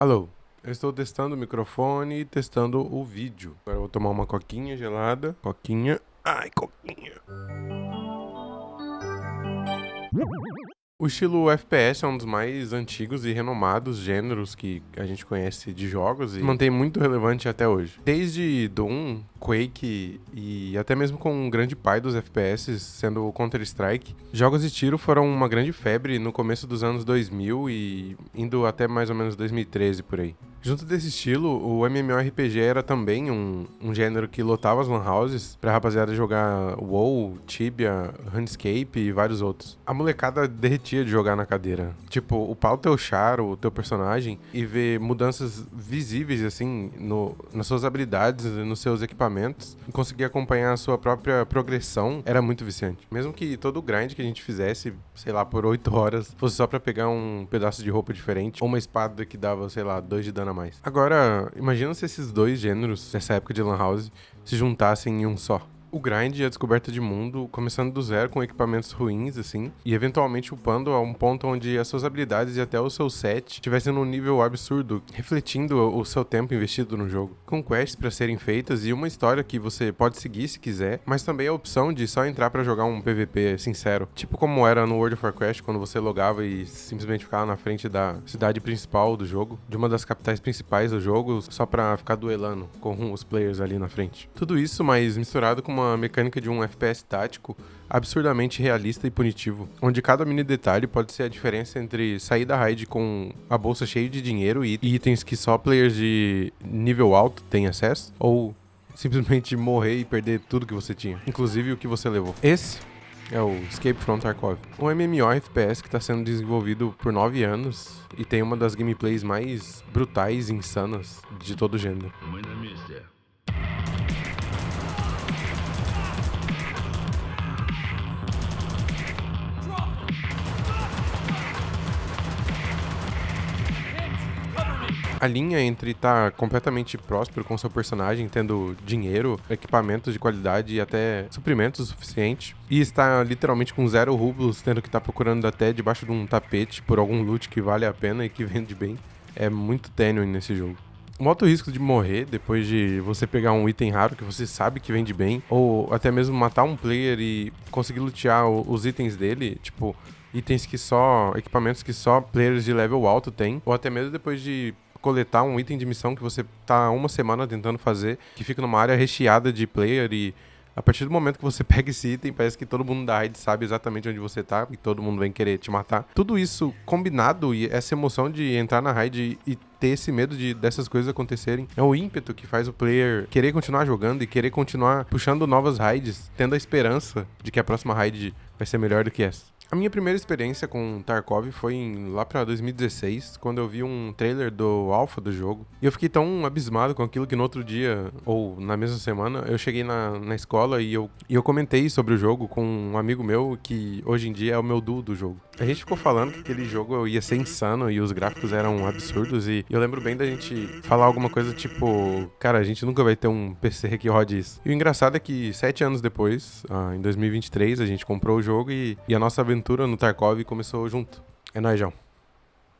Alô, eu estou testando o microfone e testando o vídeo. Agora eu vou tomar uma coquinha gelada. Coquinha. Ai, coquinha. O estilo FPS é um dos mais antigos e renomados gêneros que a gente conhece de jogos e mantém muito relevante até hoje. Desde Doom, Quake e até mesmo com um grande pai dos FPS, sendo o Counter-Strike, jogos de tiro foram uma grande febre no começo dos anos 2000 e indo até mais ou menos 2013 por aí. Junto desse estilo, o MMORPG era também um gênero que lotava as lan houses pra rapaziada jogar WoW, Tibia, RuneScape e vários outros. A molecada derretia de jogar na cadeira. Tipo, upar o teu char, o teu personagem e ver mudanças visíveis, assim, nas suas habilidades, nos seus equipamentos e conseguir acompanhar a sua própria progressão era muito viciante. Mesmo que todo o grind que a gente fizesse, sei lá, por 8 horas, fosse só pra pegar um pedaço de roupa diferente ou uma espada que dava, sei lá, 2 de dano a mais. Agora, imagina se esses dois gêneros, dessa época de Lan House, se juntassem em um só. O grind e a descoberta de mundo, começando do zero com equipamentos ruins, assim, e eventualmente upando a um ponto onde as suas habilidades e até o seu set estivessem num nível absurdo, refletindo o seu tempo investido no jogo. Com quests pra serem feitas e uma história que você pode seguir se quiser, mas também a opção de só entrar pra jogar um PVP sincero. Tipo como era no World of Warcraft, quando você logava e simplesmente ficava na frente da cidade principal do jogo, de uma das capitais principais do jogo, só pra ficar duelando com os players ali na frente. Tudo isso, mas misturado com uma mecânica de um FPS tático absurdamente realista e punitivo, onde cada mini detalhe pode ser a diferença entre sair da raid com a bolsa cheia de dinheiro e itens que só players de nível alto têm acesso, ou simplesmente morrer e perder tudo que você tinha, inclusive o que você levou. Esse é o Escape from Tarkov, um MMORPG que está sendo desenvolvido por 9 anos e tem uma das gameplays mais brutais e insanas de todo o gênero. A linha entre estar completamente próspero com seu personagem, tendo dinheiro, equipamentos de qualidade e até suprimentos suficientes, e estar literalmente com 0 rublos, tendo que estar procurando até debaixo de um tapete por algum loot que vale a pena e que vende bem, é muito tênue nesse jogo. O alto risco de morrer depois de você pegar um item raro que você sabe que vende bem, ou até mesmo matar um player e conseguir lutear os itens dele, tipo, equipamentos que só players de level alto têm, ou até mesmo depois de coletar um item de missão que você tá uma semana tentando fazer, que fica numa área recheada de player e a partir do momento que você pega esse item, parece que todo mundo da raid sabe exatamente onde você tá e todo mundo vem querer te matar. Tudo isso combinado e essa emoção de entrar na raid e ter esse medo dessas coisas acontecerem é o ímpeto que faz o player querer continuar jogando e querer continuar puxando novas raids, tendo a esperança de que a próxima raid vai ser melhor do que essa. A minha primeira experiência com Tarkov foi lá pra 2016, quando eu vi um trailer do alpha do jogo. E eu fiquei tão abismado com aquilo que no outro dia, ou na mesma semana, eu cheguei na escola e eu comentei sobre o jogo com um amigo meu que hoje em dia é o meu duo do jogo. A gente ficou falando que aquele jogo ia ser insano e os gráficos eram absurdos e eu lembro bem da gente falar alguma coisa tipo, cara, a gente nunca vai ter um PC que rode isso. E o engraçado é que 7 anos depois, em 2023, a gente comprou o jogo e a nossa aventura no Tarkov começou junto. É nóis, João.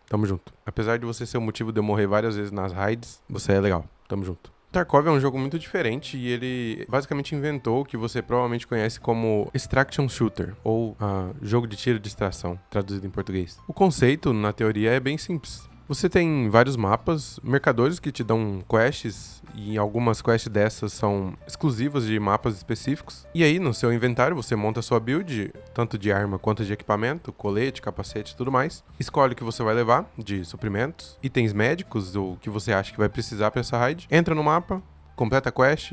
Tamo junto. Apesar de você ser o motivo de eu morrer várias vezes nas raids, você é legal. Tamo junto. Tarkov é um jogo muito diferente e ele basicamente inventou o que você provavelmente conhece como Extraction Shooter, ou jogo de tiro de extração, traduzido em português. O conceito, na teoria, é bem simples. Você tem vários mapas, mercadores que te dão quests, e algumas quests dessas são exclusivas de mapas específicos. E aí, no seu inventário, você monta a sua build, tanto de arma quanto de equipamento, colete, capacete e tudo mais. Escolhe o que você vai levar, de suprimentos, itens médicos, ou o que você acha que vai precisar para essa raid. Entra no mapa, completa a quest,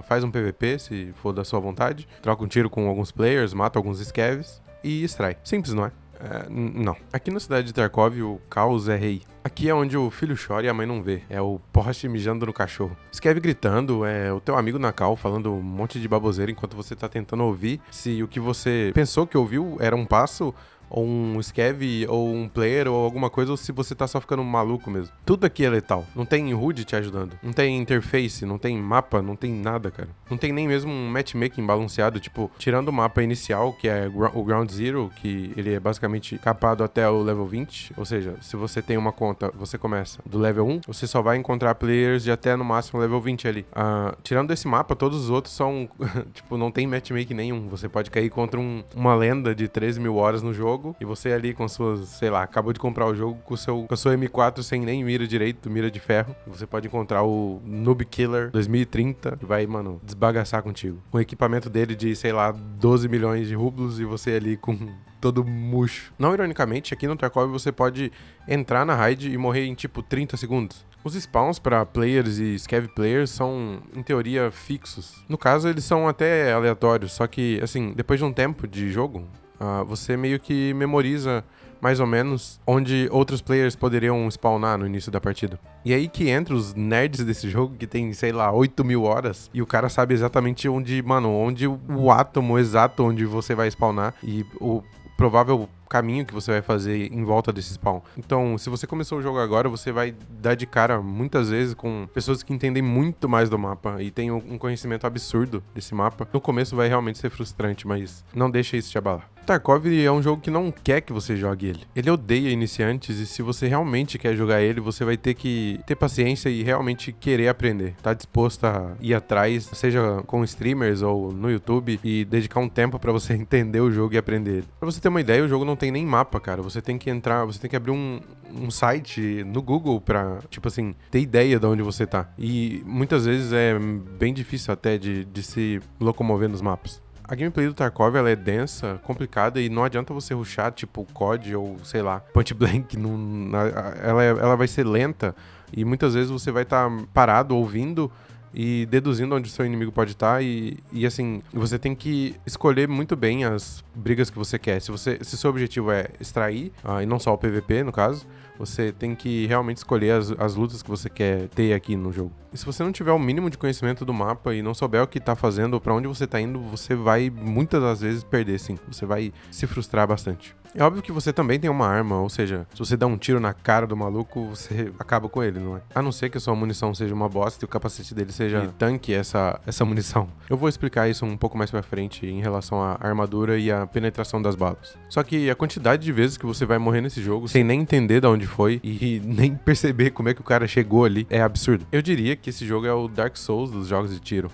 faz um PVP, se for da sua vontade. Troca um tiro com alguns players, mata alguns scavs e extrai. Simples, não é? Não. Aqui na cidade de Tarkov, o caos é rei. Aqui é onde o filho chora e a mãe não vê. É o poste mijando no cachorro. Skev gritando, é o teu amigo na cal falando um monte de baboseira enquanto você tá tentando ouvir se o que você pensou que ouviu era um passo ou um scav, ou um player, ou alguma coisa, ou se você tá só ficando maluco mesmo. Tudo aqui é letal. Não tem HUD te ajudando. Não tem interface, não tem mapa, não tem nada, cara. Não tem nem mesmo um matchmaking balanceado, tipo, tirando o mapa inicial, que é o Ground Zero, que ele é basicamente capado até o level 20, ou seja, se você tem uma conta, você começa do level 1, você só vai encontrar players de até no máximo level 20 ali. Tirando esse mapa, todos os outros são, tipo, não tem matchmaking nenhum. Você pode cair contra uma lenda de 13 mil horas no jogo, e você ali com suas, sei lá, acabou de comprar o jogo com a sua M4 sem nem mira direito, mira de ferro. Você pode encontrar o Noob Killer 2030 e vai, mano, desbagaçar contigo. Com o equipamento dele de, sei lá, 12 milhões de rublos e você ali com todo murcho. Não ironicamente, aqui no Tarkov você pode entrar na raid e morrer em tipo 30 segundos. Os spawns para players e scav players são, em teoria, fixos. No caso, eles são até aleatórios, só que, assim, depois de um tempo de jogo, você meio que memoriza mais ou menos onde outros players poderiam spawnar no início da partida. E aí que entra os nerds desse jogo, que tem, sei lá, 8 mil horas, e o cara sabe exatamente onde o átomo exato onde você vai spawnar, e o provável caminho que você vai fazer em volta desse spawn. Então, se você começou o jogo agora, você vai dar de cara muitas vezes com pessoas que entendem muito mais do mapa e têm um conhecimento absurdo desse mapa. No começo vai realmente ser frustrante, mas não deixa isso te abalar. Tarkov é um jogo que não quer que você jogue ele. Ele odeia iniciantes e se você realmente quer jogar ele, você vai ter que ter paciência e realmente querer aprender. Tá disposto a ir atrás, seja com streamers ou no YouTube, e dedicar um tempo pra você entender o jogo e aprender ele. Pra você ter uma ideia, o jogo não tem nem mapa, cara. Você tem que entrar, você tem que abrir um site no Google pra, tipo assim, ter ideia de onde você tá. E muitas vezes é bem difícil até de se locomover nos mapas. A gameplay do Tarkov, ela é densa, complicada, e não adianta você rushar, tipo, COD ou, sei lá, Point Blank. Ela vai ser lenta e muitas vezes você vai estar parado, ouvindo e deduzindo onde o seu inimigo pode estar e assim, você tem que escolher muito bem as brigas que você quer. Se seu objetivo é extrair, e não só o PVP, no caso, você tem que realmente escolher as lutas que você quer ter aqui no jogo. E se você não tiver o mínimo de conhecimento do mapa e não souber o que tá fazendo ou pra onde você tá indo, você vai muitas das vezes perder, sim. Você vai se frustrar bastante. É óbvio que você também tem uma arma, ou seja, se você dá um tiro na cara do maluco, você acaba com ele, não é? A não ser que a sua munição seja uma bosta e o capacete dele seja tanque essa munição. Eu vou explicar isso um pouco mais pra frente em relação à armadura e à penetração das balas. Só que a quantidade de vezes que você vai morrer nesse jogo sem nem entender de onde foi e nem perceber como é que o cara chegou ali é absurdo. Eu diria que esse jogo é o Dark Souls dos jogos de tiro.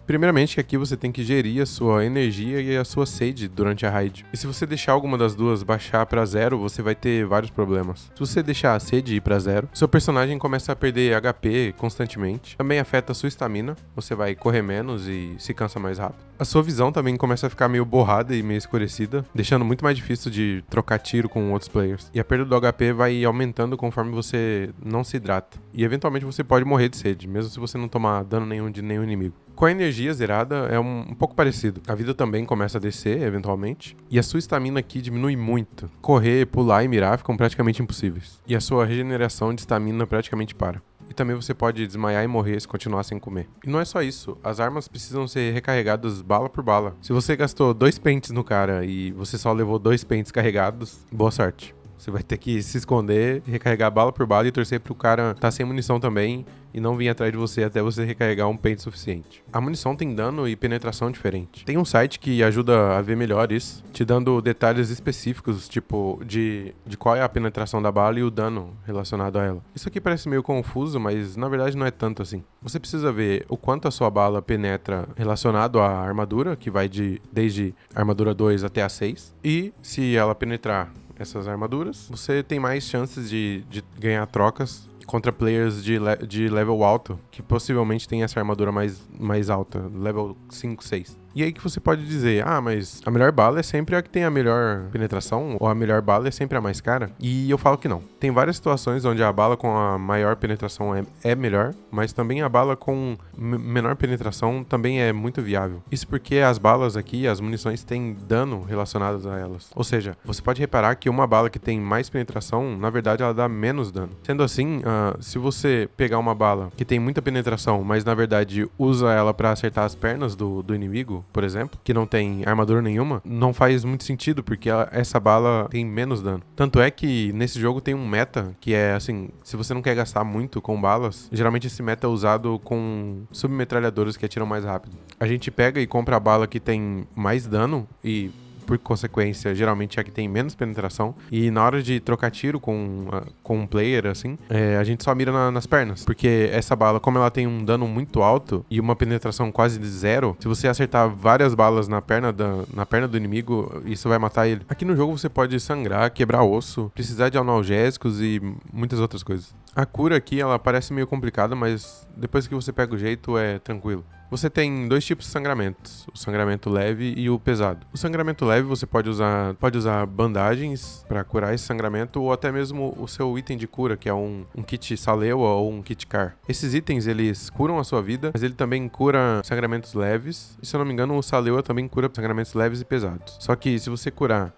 Primeiramente, que aqui você tem que gerir a sua energia e a sua sede durante a raid. E se você deixar alguma das duas baixar pra 0, você vai ter vários problemas. Se você deixar a sede ir pra 0, seu personagem começa a perder HP constantemente. Também afeta a sua estamina, você vai correr menos e se cansa mais rápido. A sua visão também começa a ficar meio borrada e meio escurecida, deixando muito mais difícil de trocar tiro com outros players. E a perda do HP vai aumentando conforme você não se hidrata. E eventualmente você pode morrer de sede, mesmo se você não tomar dano nenhum de nenhum inimigo. Com a energia zerada é um pouco parecido. A vida também começa a descer, eventualmente, e a sua estamina aqui diminui muito. Correr, pular e mirar ficam praticamente impossíveis. E a sua regeneração de estamina praticamente para. E também você pode desmaiar e morrer se continuar sem comer. E não é só isso, as armas precisam ser recarregadas bala por bala. Se você gastou 2 pentes no cara e você só levou 2 pentes carregados, boa sorte. Você vai ter que se esconder, recarregar bala por bala e torcer pro cara tá sem munição também e não vir atrás de você até você recarregar um pente suficiente. A munição tem dano e penetração diferente. Tem um site que ajuda a ver melhor isso, te dando detalhes específicos, tipo de qual é a penetração da bala e o dano relacionado a ela. Isso aqui parece meio confuso, mas na verdade não é tanto assim. Você precisa ver o quanto a sua bala penetra relacionado à armadura, que vai desde armadura 2 até a 6, e se ela penetrar essas armaduras, você tem mais chances de ganhar trocas contra players de level alto, que possivelmente tem essa armadura mais alta, level 5, 6. E aí que você pode dizer, mas a melhor bala é sempre a que tem a melhor penetração, ou a melhor bala é sempre a mais cara. E eu falo que não. Tem várias situações onde a bala com a maior penetração é melhor, mas também a bala com menor penetração também é muito viável. Isso porque as balas aqui, as munições, têm dano relacionados a elas. Ou seja, você pode reparar que uma bala que tem mais penetração, na verdade ela dá menos dano. Sendo assim, se você pegar uma bala que tem muita penetração, mas na verdade usa ela pra acertar as pernas do inimigo, inimigo, por exemplo, que não tem armadura nenhuma, não faz muito sentido, porque essa bala tem menos dano. Tanto é que nesse jogo tem um meta que é assim, se você não quer gastar muito com balas, geralmente esse meta é usado com submetralhadoras que atiram mais rápido. A gente pega e compra a bala que tem mais dano e, por consequência, geralmente é a que tem menos penetração. E na hora de trocar tiro com um player, assim, a gente só mira nas pernas. Porque essa bala, como ela tem um dano muito alto e uma penetração quase de zero, se você acertar várias balas na perna do inimigo, isso vai matar ele. Aqui no jogo você pode sangrar, quebrar osso, precisar de analgésicos e muitas outras coisas. A cura aqui, ela parece meio complicada, mas depois que você pega o jeito, é tranquilo. Você tem dois tipos de sangramentos, o sangramento leve e o pesado. O sangramento leve você pode usar bandagens para curar esse sangramento ou até mesmo o seu item de cura, que é um kit Salewa ou um kit Car. Esses itens, eles curam a sua vida, mas ele também cura sangramentos leves. E se eu não me engano, o Salewa também cura sangramentos leves e pesados. Só que se você curar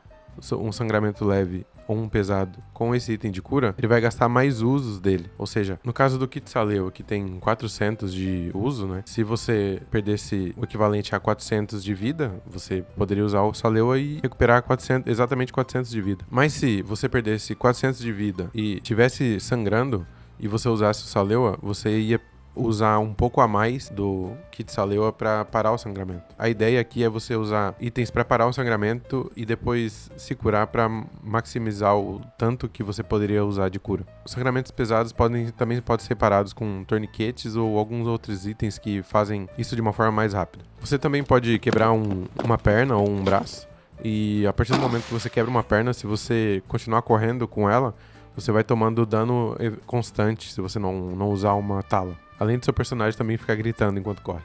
um sangramento leve ou um pesado com esse item de cura, ele vai gastar mais usos dele. Ou seja, no caso do kit Salewa, que tem 400 de uso, né? Se você perdesse o equivalente a 400 de vida, você poderia usar o Salewa e recuperar exatamente 400 de vida. Mas se você perdesse 400 de vida e tivesse sangrando e você usasse o Salewa, você ia usar um pouco a mais do kit Salewa para parar o sangramento. A ideia aqui é você usar itens para parar o sangramento e depois se curar para maximizar o tanto que você poderia usar de cura. Os sangramentos pesados também podem ser parados com torniquetes ou alguns outros itens que fazem isso de uma forma mais rápida. Você também pode quebrar uma perna ou um braço, e a partir do momento que você quebra uma perna, se você continuar correndo com ela, você vai tomando dano constante se você não usar uma tala. Além do seu personagem também ficar gritando enquanto corre.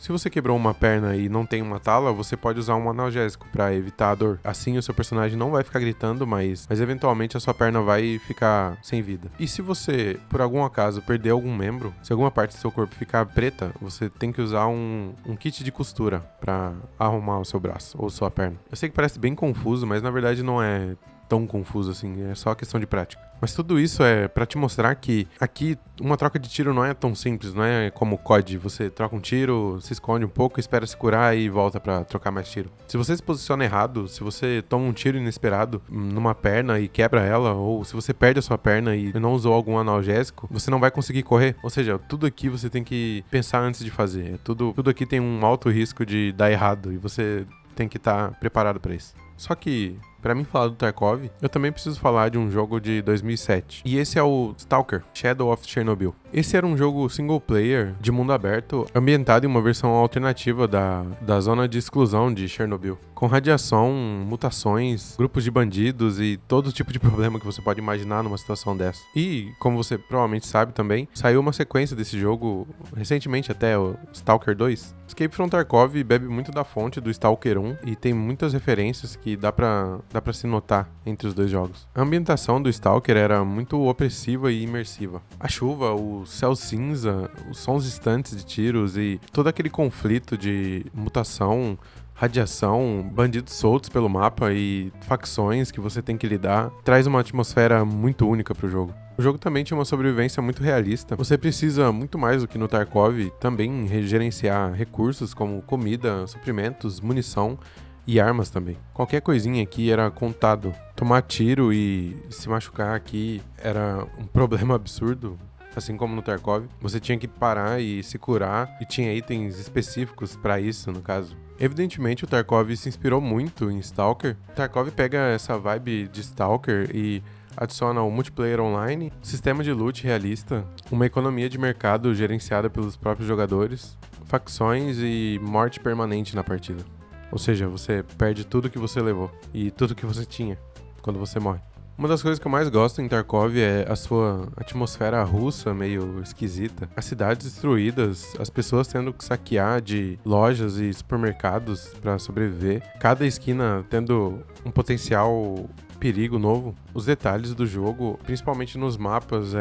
Se você quebrou uma perna e não tem uma tala, você pode usar um analgésico para evitar a dor. Assim o seu personagem não vai ficar gritando, mas eventualmente a sua perna vai ficar sem vida. E se você, por algum acaso, perder algum membro, se alguma parte do seu corpo ficar preta, você tem que usar um kit de costura para arrumar o seu braço ou sua perna. Eu sei que parece bem confuso, mas na verdade não é tão confuso assim, é só questão de prática. Mas tudo isso é pra te mostrar que aqui uma troca de tiro não é tão simples, não é como o COD, você troca um tiro, se esconde um pouco, espera se curar e volta pra trocar mais tiro. Se você se posiciona errado, se você toma um tiro inesperado numa perna e quebra ela, ou se você perde a sua perna e não usou algum analgésico, você não vai conseguir correr. Ou seja, tudo aqui você tem que pensar antes de fazer. Tudo aqui tem um alto risco de dar errado e você tem que estar preparado pra isso. Só que, pra mim falar do Tarkov, eu também preciso falar de um jogo de 2007. E esse é o Stalker, Shadow of Chernobyl. Esse era um jogo single player, de mundo aberto, ambientado em uma versão alternativa da zona de exclusão de Chernobyl. Com radiação, mutações, grupos de bandidos e todo tipo de problema que você pode imaginar numa situação dessa. E, como você provavelmente sabe também, saiu uma sequência desse jogo, recentemente até, o Stalker 2. Escape from Tarkov bebe muito da fonte do Stalker 1 e tem muitas referências que dá pra se notar entre os dois jogos. A ambientação do Stalker era muito opressiva e imersiva. A chuva, o céu cinza, os sons distantes de tiros e todo aquele conflito de mutação, radiação, bandidos soltos pelo mapa e facções que você tem que lidar, traz uma atmosfera muito única pro jogo. O jogo também tinha uma sobrevivência muito realista. Você precisa, muito mais do que no Tarkov, também gerenciar recursos como comida, suprimentos, munição e armas também. Qualquer coisinha aqui era contado. Tomar tiro e se machucar aqui era um problema absurdo. Assim como no Tarkov, você tinha que parar e se curar, e tinha itens específicos para isso, no caso. Evidentemente, o Tarkov se inspirou muito em Stalker. O Tarkov pega essa vibe de Stalker e adiciona o multiplayer online, sistema de loot realista, uma economia de mercado gerenciada pelos próprios jogadores, facções e morte permanente na partida. Ou seja, você perde tudo que você levou e tudo que você tinha quando você morre. Uma das coisas que eu mais gosto em Tarkov é a sua atmosfera russa, meio esquisita. As cidades destruídas, as pessoas tendo que saquear de lojas e supermercados para sobreviver. Cada esquina tendo um potencial perigo novo. Os detalhes do jogo, principalmente nos mapas,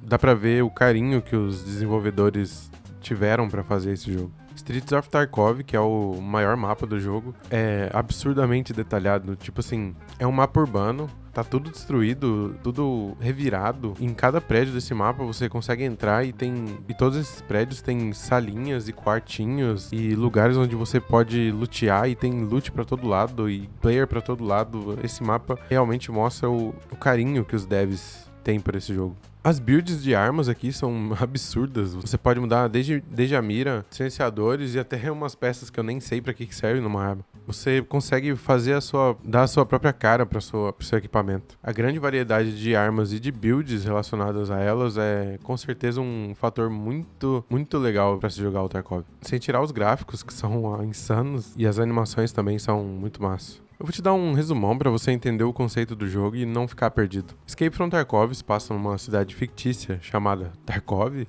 dá pra ver o carinho que os desenvolvedores tiveram pra fazer esse jogo. Streets of Tarkov, que é o maior mapa do jogo, é absurdamente detalhado. Tipo assim, é um mapa urbano, tá tudo destruído, tudo revirado. Em cada prédio desse mapa você consegue entrar e todos esses prédios têm salinhas e quartinhos e lugares onde você pode lutear e tem loot pra todo lado e player pra todo lado. Esse mapa realmente mostra o carinho que os devs têm por esse jogo. As builds de armas aqui são absurdas. Você pode mudar desde a mira, silenciadores e até umas peças que eu nem sei pra que serve numa arma. Você consegue dar a sua própria cara pro seu equipamento. A grande variedade de armas e de builds relacionadas a elas é com certeza um fator muito, muito legal pra se jogar o Tarkov. Sem tirar os gráficos, que são insanos, e as animações também são muito massas. Eu vou te dar um resumão para você entender o conceito do jogo e não ficar perdido. Escape from Tarkov se passa numa cidade fictícia chamada Tarkov,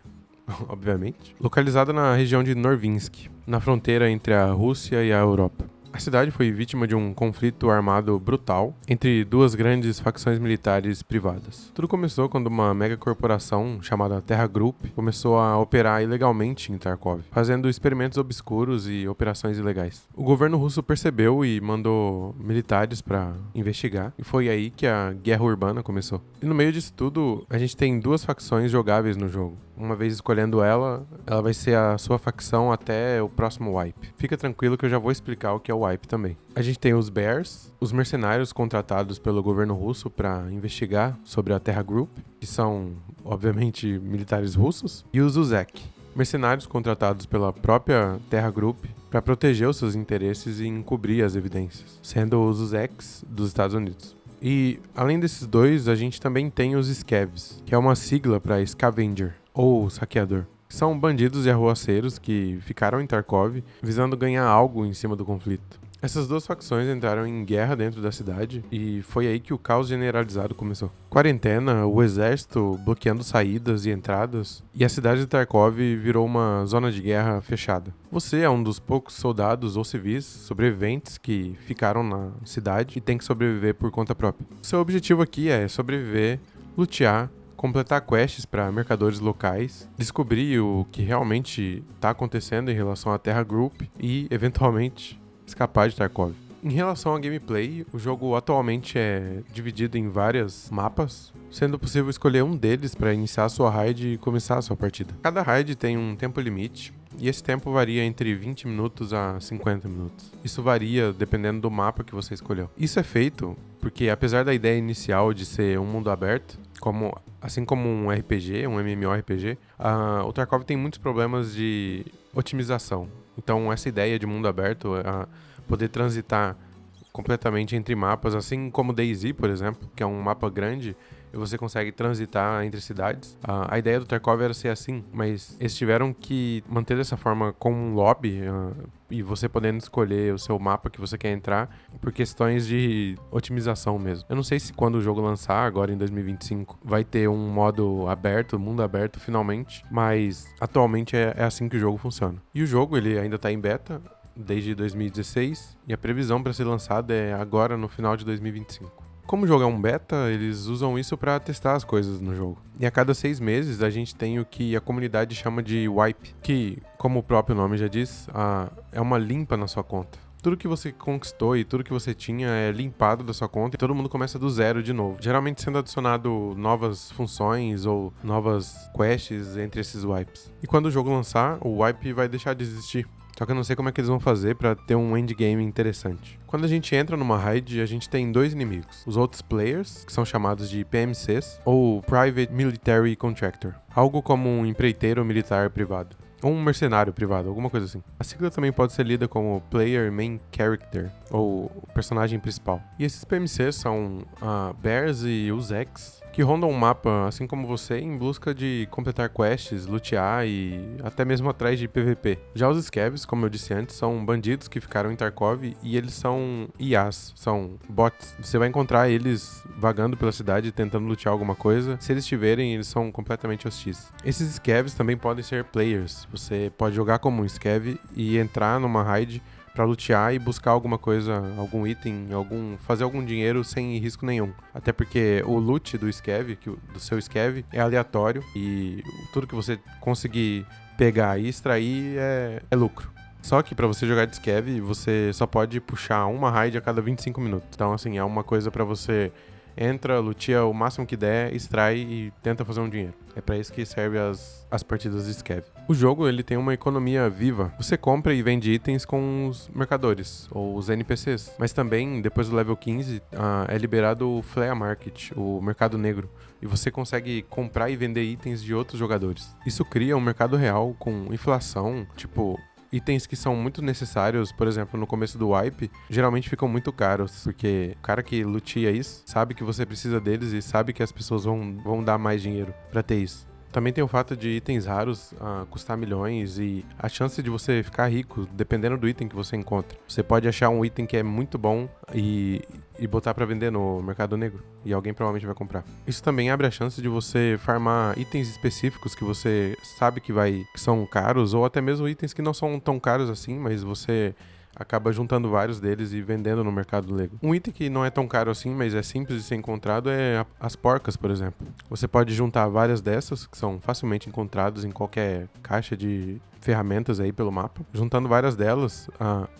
obviamente, localizada na região de Norvinsk, na fronteira entre a Rússia e a Europa. A cidade foi vítima de um conflito armado brutal entre duas grandes facções militares privadas. Tudo começou quando uma megacorporação chamada Terra Group começou a operar ilegalmente em Tarkov, fazendo experimentos obscuros e operações ilegais. O governo russo percebeu e mandou militares para investigar, e foi aí que a guerra urbana começou. E no meio disso tudo, a gente tem duas facções jogáveis no jogo. Uma vez escolhendo ela vai ser a sua facção até o próximo wipe. Fica tranquilo que eu já vou explicar o que é o wipe também. A gente tem os Bears, os mercenários contratados pelo governo russo para investigar sobre a Terra Group, que são, obviamente, militares russos, e os Uzek, mercenários contratados pela própria Terra Group para proteger os seus interesses e encobrir as evidências, sendo os Uzeks dos Estados Unidos. E, além desses dois, a gente também tem os Scavs, que é uma sigla para Scavenger, ou saqueador. São bandidos e arruaceiros que ficaram em Tarkov visando ganhar algo em cima do conflito. Essas duas facções entraram em guerra dentro da cidade e foi aí que o caos generalizado começou. Quarentena, o exército bloqueando saídas e entradas, e a cidade de Tarkov virou uma zona de guerra fechada. Você é um dos poucos soldados ou civis sobreviventes que ficaram na cidade e tem que sobreviver por conta própria. Seu objetivo aqui é sobreviver, lutear, completar quests para mercadores locais, descobrir o que realmente está acontecendo em relação à Terra Group e, eventualmente, escapar de Tarkov. Em relação ao gameplay, o jogo atualmente é dividido em vários mapas, sendo possível escolher um deles para iniciar a sua raid e começar a sua partida. Cada raid tem um tempo limite, e esse tempo varia entre 20 minutos a 50 minutos. Isso varia dependendo do mapa que você escolheu. Isso é feito porque, apesar da ideia inicial de ser um mundo aberto, assim como um RPG, um MMORPG, o Tarkov tem muitos problemas de otimização. Então, essa ideia de mundo aberto, poder transitar completamente entre mapas, assim como DayZ, por exemplo, que é um mapa grande, e você consegue transitar entre cidades. A ideia do Tarkov era ser assim, mas eles tiveram que manter dessa forma com um lobby, e você podendo escolher o seu mapa que você quer entrar, por questões de otimização mesmo. Eu não sei se quando o jogo lançar, agora em 2025, vai ter um modo aberto, mundo aberto finalmente, mas atualmente é assim que o jogo funciona. E o jogo, ele ainda tá em beta desde 2016, e a previsão para ser lançado é agora no final de 2025. Como o jogo é um beta, eles usam isso para testar as coisas no jogo. E a cada 6 meses a gente tem o que a comunidade chama de wipe, que, como o próprio nome já diz, é uma limpa na sua conta. Tudo que você conquistou e tudo que você tinha é limpado da sua conta e todo mundo começa do zero de novo. Geralmente sendo adicionado novas funções ou novas quests entre esses wipes. E quando o jogo lançar, o wipe vai deixar de existir. Só que eu não sei como é que eles vão fazer pra ter um endgame interessante. Quando a gente entra numa raid, a gente tem dois inimigos. Os outros players, que são chamados de PMCs, ou Private Military Contractor. Algo como um empreiteiro militar privado. Ou um mercenário privado, alguma coisa assim. A sigla também pode ser lida como Player Main Character, ou personagem principal. E esses PMCs são Bears e Uzeks, que rondam um mapa, assim como você, em busca de completar quests, lutear e até mesmo atrás de PVP. Já os Scavs, como eu disse antes, são bandidos que ficaram em Tarkov e eles são IAs, são bots. Você vai encontrar eles vagando pela cidade tentando lutear alguma coisa. Se eles tiverem, eles são completamente hostis. Esses Scavs também podem ser players. Você pode jogar como um Scav e entrar numa raid pra lutear e buscar alguma coisa, algum item, fazer algum dinheiro sem risco nenhum. Até porque o loot do Scav, do seu Scav, é aleatório e tudo que você conseguir pegar e extrair é lucro. Só que pra você jogar de Scav, você só pode puxar uma raid a cada 25 minutos. Então, assim, é uma coisa pra você entra, lutia o máximo que der, extrai e tenta fazer um dinheiro. É pra isso que serve as partidas de Scav. O jogo ele tem uma economia viva. Você compra e vende itens com os mercadores, ou os NPCs. Mas também, depois do level 15, é liberado o Flea Market, o mercado negro. E você consegue comprar e vender itens de outros jogadores. Isso cria um mercado real com inflação, tipo... Itens que são muito necessários, por exemplo, no começo do wipe, geralmente ficam muito caros, porque o cara que lutia isso sabe que você precisa deles e sabe que as pessoas vão dar mais dinheiro pra ter isso. Também tem o fato de itens raros custar milhões e a chance de você ficar rico dependendo do item que você encontra. Você pode achar um item que é muito bom e botar pra vender no mercado negro e alguém provavelmente vai comprar. Isso também abre a chance de você farmar itens específicos que você sabe que são caros ou até mesmo itens que não são tão caros assim, mas você acaba juntando vários deles e vendendo no mercado negro. Um item que não é tão caro assim, mas é simples de ser encontrado é as porcas, por exemplo. Você pode juntar várias dessas, que são facilmente encontradas em qualquer caixa de ferramentas aí pelo mapa. Juntando várias delas,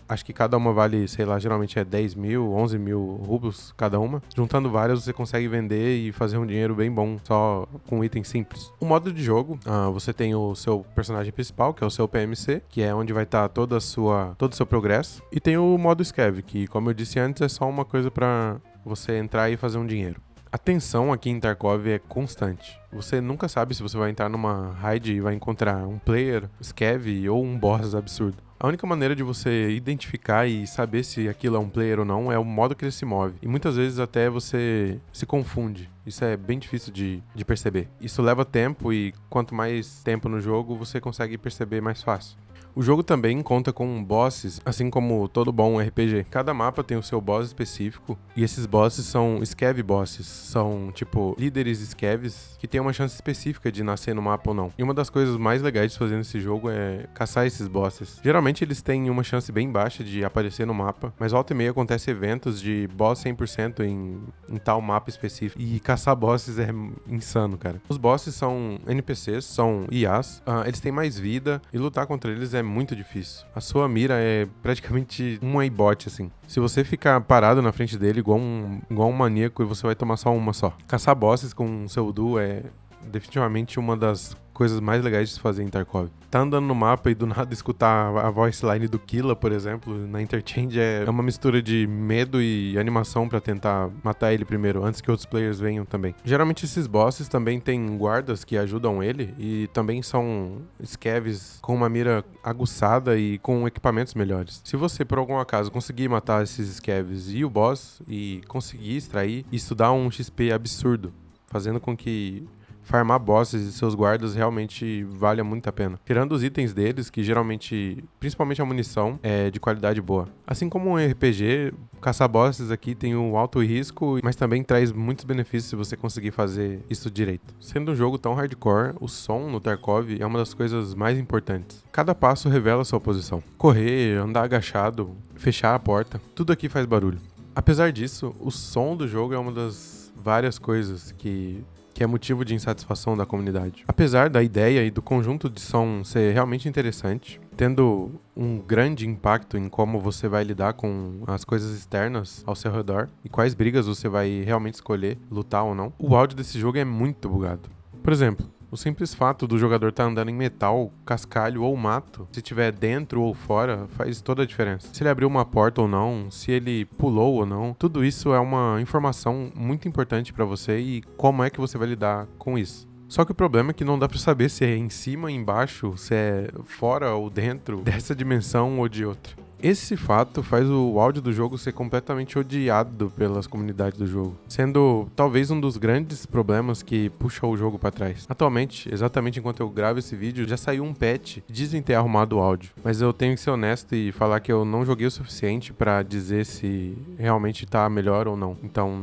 acho que cada uma vale, sei lá, geralmente é 10 mil, 11 mil rublos cada uma. Juntando várias, você consegue vender e fazer um dinheiro bem bom, só com itens simples. O modo de jogo, você tem o seu personagem principal, que é o seu PMC, que é onde vai estar todo o seu progresso. E tem o modo Scav, que, como eu disse antes, é só uma coisa pra você entrar e fazer um dinheiro. A tensão aqui em Tarkov é constante. Você nunca sabe se você vai entrar numa raid e vai encontrar um player, Scav ou um boss absurdo. A única maneira de você identificar e saber se aquilo é um player ou não é o modo que ele se move. E muitas vezes até você se confunde. Isso é bem difícil de perceber. Isso leva tempo e quanto mais tempo no jogo, você consegue perceber mais fácil. O jogo também conta com bosses, assim como todo bom RPG. Cada mapa tem o seu boss específico, e esses bosses são Scav bosses. São, tipo, líderes Scavs que tem uma chance específica de nascer no mapa ou não. E uma das coisas mais legais de fazer nesse jogo é caçar esses bosses. Geralmente eles têm uma chance bem baixa de aparecer no mapa, mas volta e meia acontece eventos de boss 100% em tal mapa específico. E caçar bosses é insano, cara. Os bosses são NPCs, são IAs, eles têm mais vida e lutar contra eles é muito difícil. A sua mira é praticamente um aimbot, assim. Se você ficar parado na frente dele igual um maníaco, você vai tomar só uma só. Caçar bosses com seu duo é definitivamente uma das coisas mais legais de se fazer em Tarkov. Tá andando no mapa e do nada escutar a voice line do Killa, por exemplo, na Interchange é uma mistura de medo e animação pra tentar matar ele primeiro, antes que outros players venham também. Geralmente esses bosses também têm guardas que ajudam ele e também são Scavs com uma mira aguçada e com equipamentos melhores. Se você, por algum acaso, conseguir matar esses Scavs e o boss e conseguir extrair, isso dá um XP absurdo, fazendo com que farmar bosses e seus guardas realmente vale muito a pena. Tirando os itens deles, que geralmente, principalmente a munição, é de qualidade boa. Assim como um RPG, caçar bosses aqui tem um alto risco, mas também traz muitos benefícios se você conseguir fazer isso direito. Sendo um jogo tão hardcore, o som no Tarkov é uma das coisas mais importantes. Cada passo revela sua posição. Correr, andar agachado, fechar a porta, tudo aqui faz barulho. Apesar disso, o som do jogo é uma das várias coisas que é motivo de insatisfação da comunidade. Apesar da ideia e do conjunto de som ser realmente interessante, tendo um grande impacto em como você vai lidar com as coisas externas ao seu redor e quais brigas você vai realmente escolher, lutar ou não, o áudio desse jogo é muito bugado. Por exemplo, o simples fato do jogador estar andando em metal, cascalho ou mato, se estiver dentro ou fora, faz toda a diferença. Se ele abriu uma porta ou não, se ele pulou ou não, tudo isso é uma informação muito importante para você e como é que você vai lidar com isso. Só que o problema é que não dá pra saber se é em cima, embaixo, se é fora ou dentro dessa dimensão ou de outra. Esse fato faz o áudio do jogo ser completamente odiado pelas comunidades do jogo, sendo talvez um dos grandes problemas que puxa o jogo pra trás. Atualmente, exatamente enquanto eu gravo esse vídeo, já saiu um patch, dizem ter arrumado o áudio, mas eu tenho que ser honesto e falar que eu não joguei o suficiente pra dizer se realmente tá melhor ou não. Então,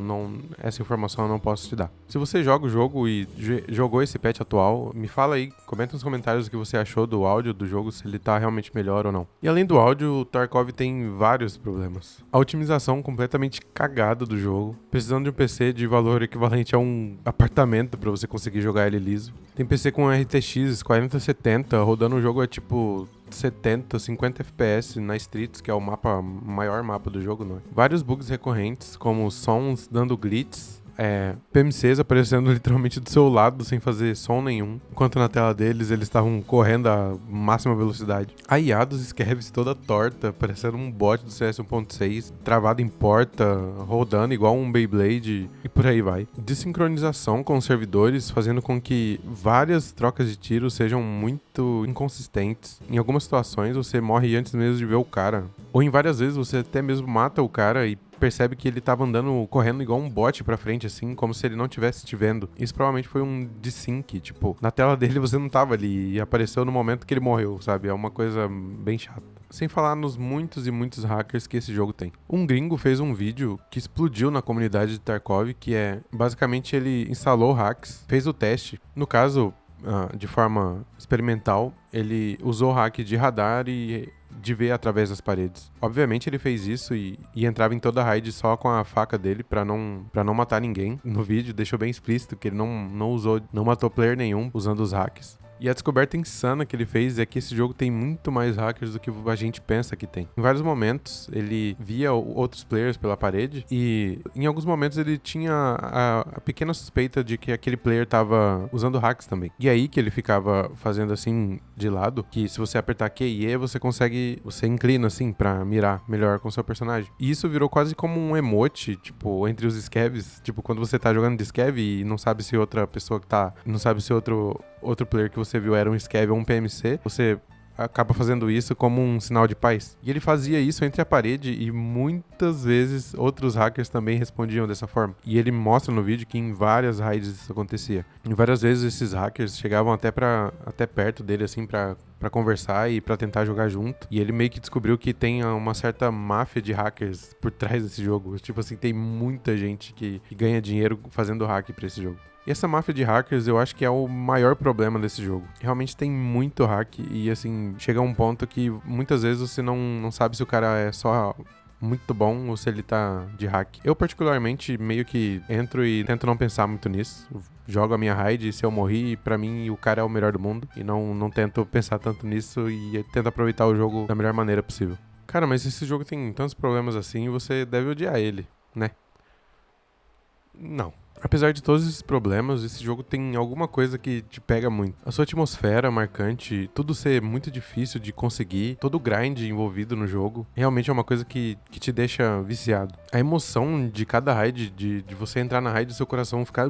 essa informação eu não posso te dar. Se você joga o jogo e jogou esse patch atual, me fala aí, comenta nos comentários o que você achou do áudio do jogo, se ele tá realmente melhor ou não. E além do áudio, o Tarkov tem vários problemas. A otimização completamente cagada do jogo, precisando de um PC de valor equivalente a um apartamento pra você conseguir jogar ele liso. Tem PC com RTX 4070, rodando o jogo a tipo 70, 50 FPS na Streets, que é o maior mapa do jogo, não é? Vários bugs recorrentes, como sons dando glitches, PMCs aparecendo literalmente do seu lado sem fazer som nenhum, enquanto na tela deles eles estavam correndo a máxima velocidade. A IA dos Scavs toda torta, parecendo um bot do CS 1.6, travado em porta, rodando igual um Beyblade e por aí vai. Desincronização com os servidores, fazendo com que várias trocas de tiros sejam muito inconsistentes. Em algumas situações você morre antes mesmo de ver o cara, ou em várias vezes você até mesmo mata o cara e percebe que ele tava andando, correndo igual um bot pra frente, assim, como se ele não tivesse te vendo. Isso provavelmente foi um desync, tipo, na tela dele você não tava ali e apareceu no momento que ele morreu, sabe? É uma coisa bem chata. Sem falar nos muitos e muitos hackers que esse jogo tem. Um gringo fez um vídeo que explodiu na comunidade de Tarkov, que é, basicamente, ele instalou hacks, fez o teste. No caso, de forma experimental, ele usou hack de radar e de ver através das paredes. Obviamente ele fez isso e entrava em toda a raid só com a faca dele pra não matar ninguém. No vídeo deixou bem explícito que ele não matou player nenhum usando os hacks. E a descoberta insana que ele fez é que esse jogo tem muito mais hackers do que a gente pensa que tem. Em vários momentos, ele via outros players pela parede e em alguns momentos ele tinha a pequena suspeita de que aquele player tava usando hacks também. E aí que ele ficava fazendo assim de lado, que se você apertar Q e E, você inclina assim pra mirar melhor com o seu personagem. E isso virou quase como um emote, tipo, entre os scavs, tipo, quando você tá jogando de scav e não sabe se outra pessoa que tá, não sabe se outro player que você viu era um scav ou um PMC, você acaba fazendo isso como um sinal de paz. E ele fazia isso entre a parede e muitas vezes outros hackers também respondiam dessa forma. E ele mostra no vídeo que em várias raids isso acontecia. Em várias vezes esses hackers chegavam até perto dele assim pra conversar e pra tentar jogar junto. E ele meio que descobriu que tem uma certa máfia de hackers por trás desse jogo. Tipo assim, tem muita gente que ganha dinheiro fazendo hack pra esse jogo. E essa máfia de hackers eu acho que é o maior problema desse jogo. Realmente tem muito hack e assim, chega a um ponto que muitas vezes você não sabe se o cara é só muito bom ou se ele tá de hack. Eu particularmente meio que entro e tento não pensar muito nisso. Jogo a minha raid e se eu morri, pra mim o cara é o melhor do mundo. E não tento pensar tanto nisso e tento aproveitar o jogo da melhor maneira possível. Cara, mas esse jogo tem tantos problemas assim, você deve odiar ele, né? Não. Apesar de todos esses problemas, esse jogo tem alguma coisa que te pega muito. A sua atmosfera marcante, tudo ser muito difícil de conseguir, todo o grind envolvido no jogo, realmente é uma coisa que te deixa viciado. A emoção de cada raid, de você entrar na raid e seu coração ficar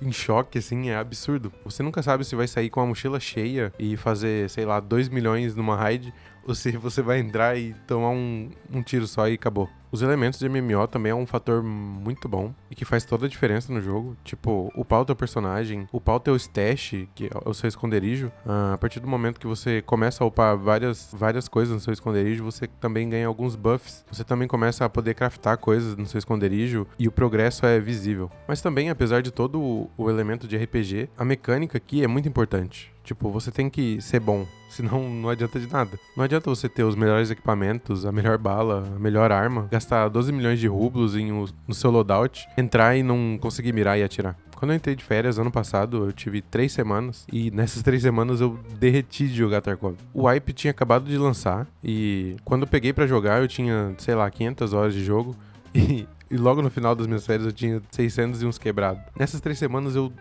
em choque, assim, é absurdo. Você nunca sabe se vai sair com a mochila cheia e fazer, sei lá, 2 milhões numa raid, ou se você vai entrar e tomar um tiro só e acabou. Os elementos de MMO também é um fator muito bom e que faz toda a diferença no jogo. Tipo, upar o teu personagem, upar o teu stash, que é o seu esconderijo. A partir do momento que você começa a upar várias coisas no seu esconderijo, você também ganha alguns buffs. Você também começa a poder craftar coisas no seu esconderijo e o progresso é visível. Mas também, apesar de todo o elemento de RPG, a mecânica aqui é muito importante. Tipo, você tem que ser bom, senão não adianta de nada. Não adianta você ter os melhores equipamentos, a melhor bala, a melhor arma, gastar 12 milhões de rublos no seu loadout, entrar e não conseguir mirar e atirar. Quando eu entrei de férias ano passado, eu tive 3 semanas e nessas 3 semanas eu derreti de jogar Tarkov. O Wipe tinha acabado de lançar e quando eu peguei pra jogar eu tinha, sei lá, 500 horas de jogo e logo no final das minhas férias eu tinha 600 e uns quebrados. Nessas 3 semanas eu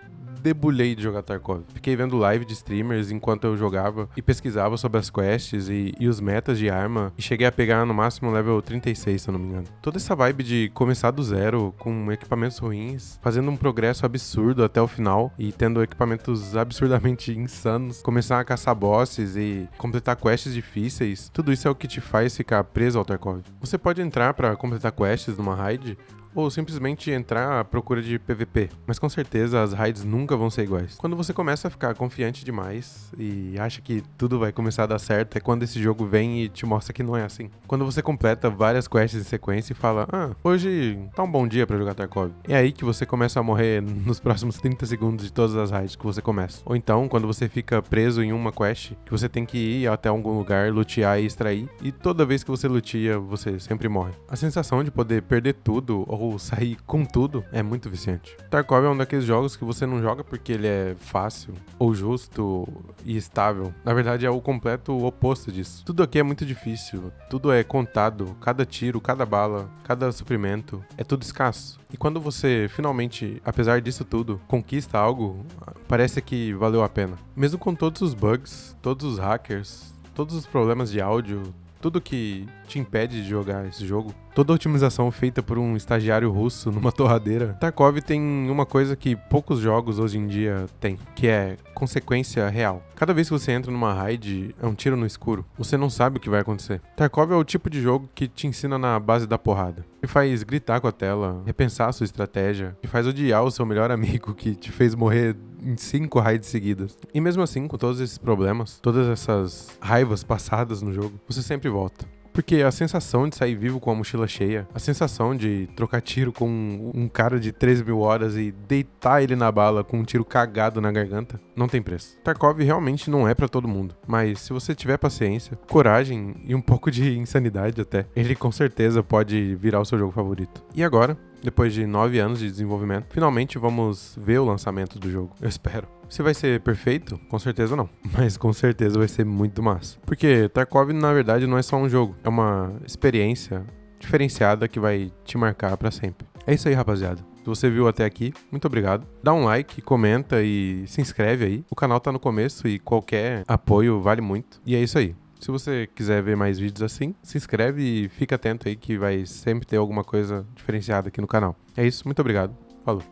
debulhei de jogar Tarkov. Fiquei vendo live de streamers enquanto eu jogava e pesquisava sobre as quests e os metas de arma e cheguei a pegar no máximo level 36, se eu não me engano. Toda essa vibe de começar do zero com equipamentos ruins, fazendo um progresso absurdo até o final e tendo equipamentos absurdamente insanos, começar a caçar bosses e completar quests difíceis, tudo isso é o que te faz ficar preso ao Tarkov. Você pode entrar pra completar quests numa raid ou simplesmente entrar à procura de PVP. Mas com certeza as raids nunca vão ser iguais. Quando você começa a ficar confiante demais e acha que tudo vai começar a dar certo, é quando esse jogo vem e te mostra que não é assim. Quando você completa várias quests em sequência e fala, hoje tá um bom dia pra jogar Tarkov. É aí que você começa a morrer nos próximos 30 segundos de todas as raids que você começa. Ou então, quando você fica preso em uma quest, que você tem que ir até algum lugar, lutear e extrair, e toda vez que você lutea, você sempre morre. A sensação de poder perder tudo ou ou sair com tudo é muito viciante. Tarkov é um daqueles jogos que você não joga porque ele é fácil, ou justo e estável. Na verdade é o completo oposto disso. Tudo aqui é muito difícil, tudo é contado, cada tiro, cada bala, cada suprimento, é tudo escasso. E quando você finalmente, apesar disso tudo, conquista algo, parece que valeu a pena. Mesmo com todos os bugs, todos os hackers, todos os problemas de áudio, tudo que te impede de jogar esse jogo, toda a otimização feita por um estagiário russo numa torradeira, Tarkov tem uma coisa que poucos jogos hoje em dia têm, que é consequência real. Cada vez que você entra numa raid, é um tiro no escuro. Você não sabe o que vai acontecer. Tarkov é o tipo de jogo que te ensina na base da porrada. Que faz gritar com a tela, repensar a sua estratégia, que faz odiar o seu melhor amigo que te fez morrer em 5 raids seguidas. E mesmo assim, com todos esses problemas, todas essas raivas passadas no jogo, você sempre volta. Porque a sensação de sair vivo com a mochila cheia, a sensação de trocar tiro com um cara de 13.000 horas e deitar ele na bala com um tiro cagado na garganta, não tem preço. Tarkov realmente não é pra todo mundo, mas se você tiver paciência, coragem e um pouco de insanidade até, ele com certeza pode virar o seu jogo favorito. E agora, depois de 9 anos de desenvolvimento, finalmente vamos ver o lançamento do jogo, eu espero. Se vai ser perfeito? Com certeza não. Mas com certeza vai ser muito massa. Porque Tarkov, na verdade, não é só um jogo. É uma experiência diferenciada que vai te marcar pra sempre. É isso aí, rapaziada. Se você viu até aqui, muito obrigado. Dá um like, comenta e se inscreve aí. O canal tá no começo e qualquer apoio vale muito. E é isso aí. Se você quiser ver mais vídeos assim, se inscreve e fica atento aí que vai sempre ter alguma coisa diferenciada aqui no canal. É isso, muito obrigado. Falou.